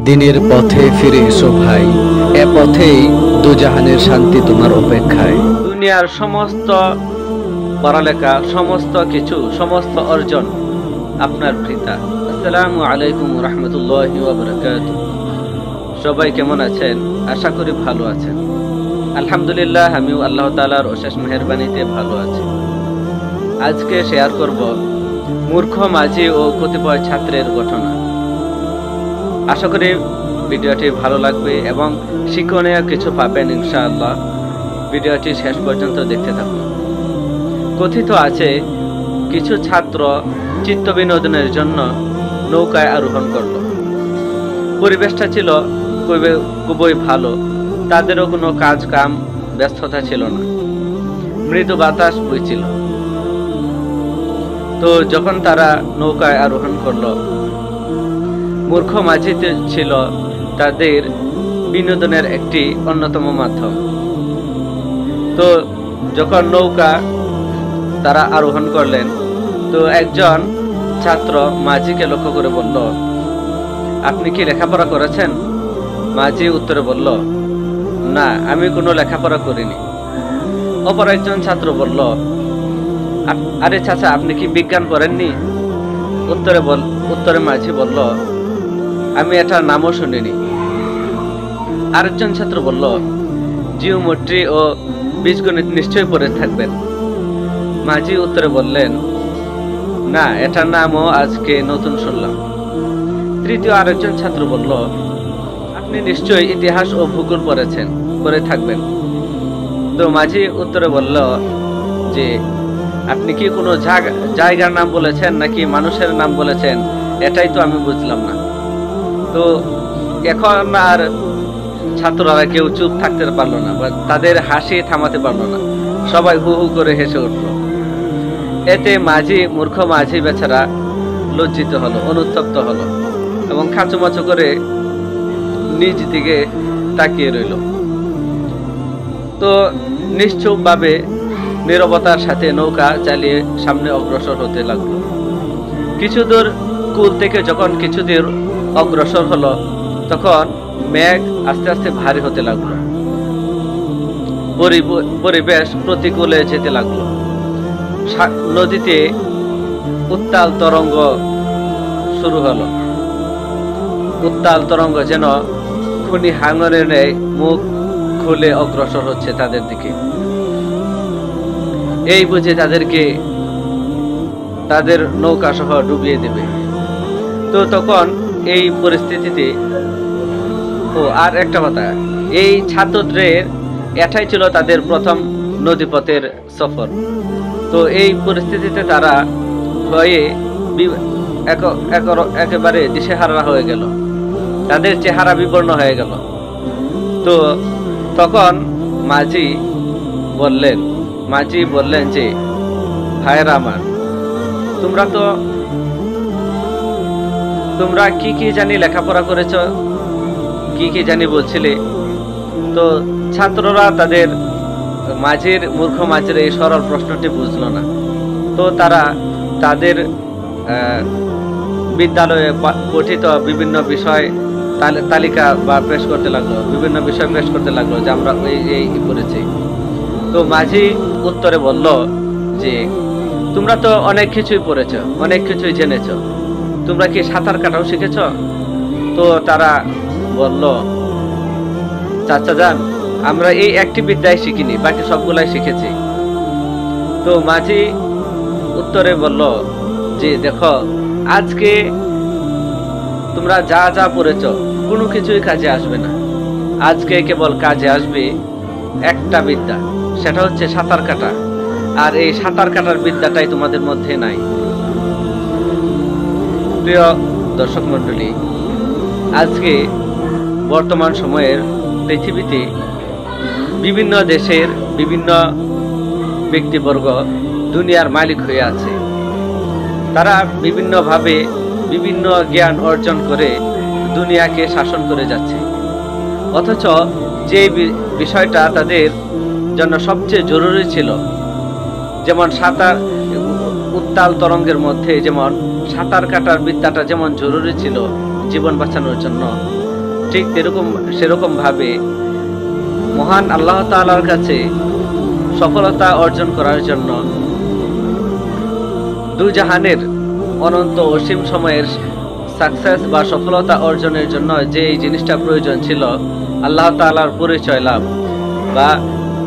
দিনের পথে ফিরে এসো ভাই, এ পথেই দুজাহানের শান্তি তোমার অপেক্ষায়। দুনিয়ার সমস্ত পড়ালেখা, সমস্ত কিছু, সমস্ত অর্জন আপনার বৃথা। আসসালামু আলাইকুম রহমতুল্লাহি ওয়া বারাকাতুহু। সবাই কেমন আছেন? আশা করি ভালো আছেন। আলহামদুলিল্লাহ, আমিও আল্লাহ তাআলার অশেষ মেহেরবানিতে ভালো আছি। আজকে শেয়ার করব মূর্খ মাঝি ও কতিপয় ছাত্রের ঘটনা। আশা করি ভিডিওটি ভালো লাগবে এবং শিক্ষণীয় কিছু পাবেন ইনশাআল্লাহ। ভিডিওটি শেষ পর্যন্ত দেখতে থাকুন। কথিত আছে, কিছু ছাত্র চিত্ত বিনোদনের জন্য নৌকায় আরোহণ করল। পরিবেশটা ছিল খুবই ভালো, তাদেরও কোনো কাজ কাম ব্যস্ততা ছিল না, মৃদু বাতাস বইছিল। তো যখন তারা নৌকায় আরোহণ করলো, মূর্খ মাঝিতে ছিল তাদের বিনোদনের একটি অন্যতম মাধ্যম। তো যখন নৌকা তারা আরোহণ করলেন, তো একজন ছাত্র মাঝিকে লক্ষ্য করে বলল, আপনি কি লেখাপড়া করেছেন? মাঝি উত্তরে বলল, না, আমি কোনো লেখাপড়া করিনি। অপর একজন ছাত্র বলল, আরে চাচা, আপনি কি বিজ্ঞান পড়েননি? উত্তরে মাঝি বলল, আমি এটার নামও শুনিনি। আরেকজন ছাত্র বলল, জিওমেট্রি ও বীজগণিত নিশ্চয়ই পড়ে থাকবেন। মাঝি উত্তরে বললেন, না, এটার নামও আজকে নতুন শুনলাম। তৃতীয় আরেকজন ছাত্র বলল, আপনি নিশ্চয়ই ইতিহাস ও ভূগোল পড়ে থাকবেন। তো মাঝি উত্তরে বলল যে, আপনি কি কোনো জায়গার নাম বলেছেন নাকি মানুষের নাম বলেছেন, এটাই তো আমি বুঝলাম না। তো এখন আর ছাত্ররা কেউ চুপ থাকতে পারলো না, বা তাদের হাসি থামাতে পারলো না। সবাই হু হু করে হেসে উঠল। এতে মূর্খ মাঝি বেচারা লজ্জিত হলো, অনুতপ্ত হলো এবং খাঁচুমাচু করে নিজ দিকে তাকিয়ে রইল। তো নিশ্চুপভাবে নীরবতার সাথে নৌকা চালিয়ে সামনে অগ্রসর হতে লাগলো। কিছু দূর কুল থেকে যখন কিছু দূর অগ্রসর হলো, তখন মেঘ আস্তে আস্তে ভারী হতে লাগলো। পরিবেশ প্রতিকূলে যেতে লাগলো। নদীতে উত্তাল তরঙ্গ শুরু হলো। উত্তাল তরঙ্গ যেন খুনি হাঙরের ন্যায় মুখ খুলে অগ্রসর হচ্ছে তাদের দিকে। এই বুঝে তাদেরকে তাদের নৌকা সহ ডুবিয়ে দেবে। তো তখন এই পরিস্থিতিতে আর একটা কথা, এই ছাত্রদের এটাই ছিল তাদের প্রথম নদীপথের সফর। তো এই পরিস্থিতিতে তারা ভয়ে একেবারে দিশেহারা হয়ে গেল, তাদের চেহারা বিবর্ণ হয়ে গেল। তো তখন মাঝি বললেন যে, ভাইরা আমার, তোমরা কি জানি লেখাপড়া করেছ, কি জানি বলছিলে। তো ছাত্ররা মূর্খ মাঝির এই সরল প্রশ্নটি বুঝলো না। তো তারা তাদের বিদ্যালয়ে পঠিত বিভিন্ন বিষয় তালিকা বা পেশ করতে লাগলো, বিভিন্ন বিষয় পেশ করতে লাগলো যে আমরা এই করেছি। তো মাঝি উত্তরে বলল যে, তোমরা তো অনেক কিছুই পড়েছ, অনেক কিছুই জেনেছ, তোমরা কি সাঁতার কাটাও শিখেছ? তো তারা বলল, চাচা যান, আমরা এই একটি বিদ্যাই শিখিনি, বাকি সবগুলাই শিখেছি। তো মাঝি উত্তরে বলল যে, দেখো, আজকে তোমরা যা যা পড়েছ কোনো কিছুই কাজে আসবে না। আজকে কেবল কাজে আসবে একটা বিদ্যা, সেটা হচ্ছে সাঁতার কাটা। আর এই সাঁতার কাটার বিদ্যাটাই তোমাদের মধ্যে নাই। প্রিয় দর্শক মণ্ডলী, আজকে বর্তমান সময়ের পৃথিবীতে বিভিন্ন দেশের বিভিন্ন ব্যক্তিবর্গ দুনিয়ার মালিক হয়ে আছে। তারা বিভিন্নভাবে বিভিন্ন জ্ঞান অর্জন করে দুনিয়াকে শাসন করে যাচ্ছে। অথচ যে বিষয়টা তাদের জন্য সবচেয়ে জরুরি ছিল, যেমন উত্তাল তরঙ্গের মধ্যে যেমন সাঁতার কাটার বিদ্যাটা যেমন জরুরি ছিল জীবন বাঁচানোর জন্য, ঠিক সেরকম ভাবে মহান আল্লাহ তাআলার কাছে সফলতা অর্জন করার জন্য দুই জাহানের অনন্ত অসীম সময়ের সাকসেস বা সফলতা অর্জনের জন্য যে এই জিনিসটা প্রয়োজন ছিল, আল্লাহ তাআলার পরিচয় লাভ বা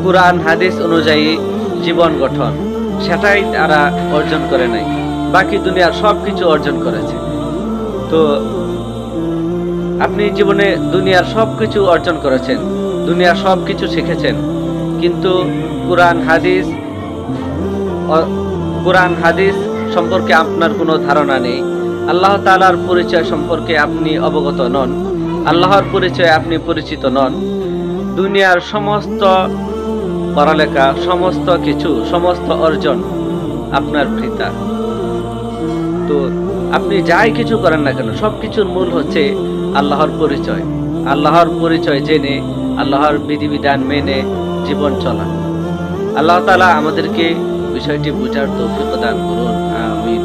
কুরআন হাদিস অনুযায়ী জীবন গঠন, সেটাই তারা অর্জন করে নাই। বাকি দুনিয়ার সবকিছু অর্জন করেছে। তো আপনি জীবনে দুনিয়ার সবকিছু অর্জন করেছেন, দুনিয়ার সবকিছু শিখেছেন, কিন্তু কুরআন হাদিস সম্পর্কে আপনার কোনো ধারণা নেই। আল্লাহ তাআলার পরিচয় সম্পর্কে আপনি অবগত নন, আল্লাহর পরিচয়ে আপনি পরিচিত নন। দুনিয়ার সমস্ত পড়ালেখা, সমস্ত কিছু, সমস্ত অর্জন আপনার বৃথা। তো আপনি যাই কিছু করেন না কেন, সবকিছুর মূল হচ্ছে আল্লাহর পরিচয়। আল্লাহর পরিচয় জেনে, আল্লাহর বিধিবিধান মেনে জীবন চলা। আল্লাহ তাআলা আমাদেরকে বিষয়টি বুঝার তৌফিক দান করুন। আমিন।